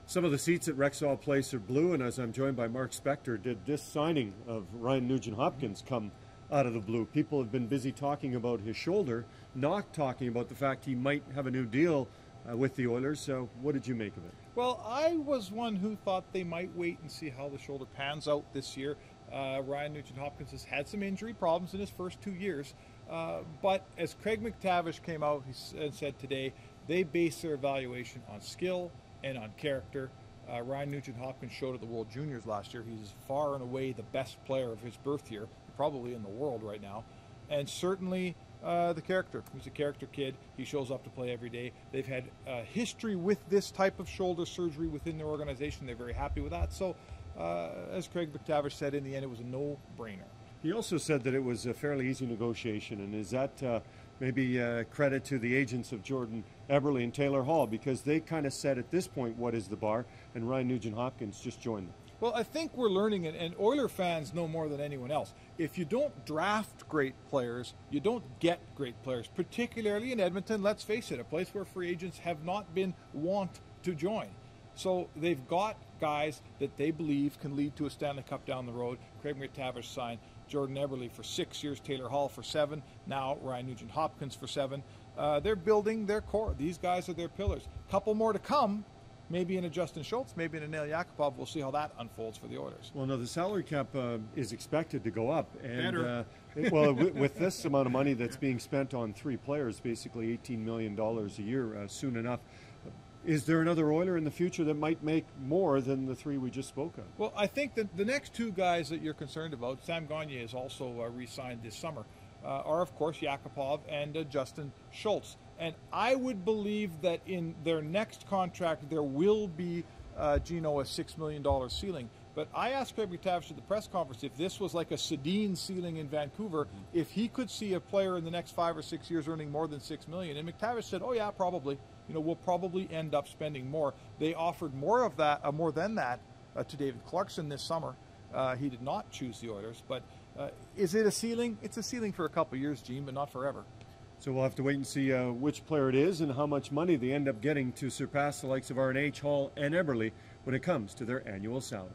Some of the seats at Rexall Place are blue, and as I'm joined by Mark Spector, did this signing of Ryan Nugent-Hopkins come out of the blue? People have been busy talking about his shoulder, not talking about the fact he might have a new deal with the Oilers. So what did you make of it? Well, I was one who thought they might wait and see how the shoulder pans out this year. Ryan Nugent-Hopkins has had some injury problems in his first 2 years. But as Craig McTavish came out and said today, they base their evaluation on skill and on character. Ryan Nugent-Hopkins showed at the World Juniors last year. He's far and away the best player of his birth year, probably in the world right now. And certainly the character. He's a character kid. He shows up to play every day. They've had history with this type of shoulder surgery within their organization. They're very happy with that. So as Craig McTavish said, in the end, it was a no-brainer. He also said that it was a fairly easy negotiation, and is that maybe credit to the agents of Jordan Eberle and Taylor Hall, because they kind of said at this point what is the bar, and Ryan Nugent-Hopkins just joined them. Well, I think we're learning it, and Oiler fans know more than anyone else. If you don't draft great players, you don't get great players, particularly in Edmonton, let's face it, a place where free agents have not been wont to join. So they've got guys that they believe can lead to a Stanley Cup down the road. Craig McTavish signed Jordan Eberle for 6 years, Taylor Hall for 7, now Ryan Nugent-Hopkins for 7. They're building their core. These guys are their pillars. Couple more to come, maybe in a Justin Schultz, maybe in a Nail Yakupov. We'll see how that unfolds for the Oilers. Well, no, the salary cap is expected to go up. And Better. with this amount of money that's being spent on 3 players, basically $18 million a year soon enough, is there another Oiler in the future that might make more than the 3 we just spoke of? Well, I think that the next 2 guys that you're concerned about, Sam Gagner is also re-signed this summer, are of course Yakupov and Justin Schultz. And I would believe that in their next contract there will be, Gino, a $6 million ceiling. But I asked Craig McTavish at the press conference if this was like a Sedin ceiling in Vancouver, if he could see a player in the next 5 or 6 years earning more than $6 million. And McTavish said, "Oh yeah, probably. You know, we'll probably end up spending more." They offered more of that, more than that, to David Clarkson this summer. He did not choose the Oilers. But is it a ceiling? It's a ceiling for a couple of years, Gene, but not forever. So we'll have to wait and see which player it is and how much money they end up getting to surpass the likes of RNH, Hall, and Eberle when it comes to their annual salary.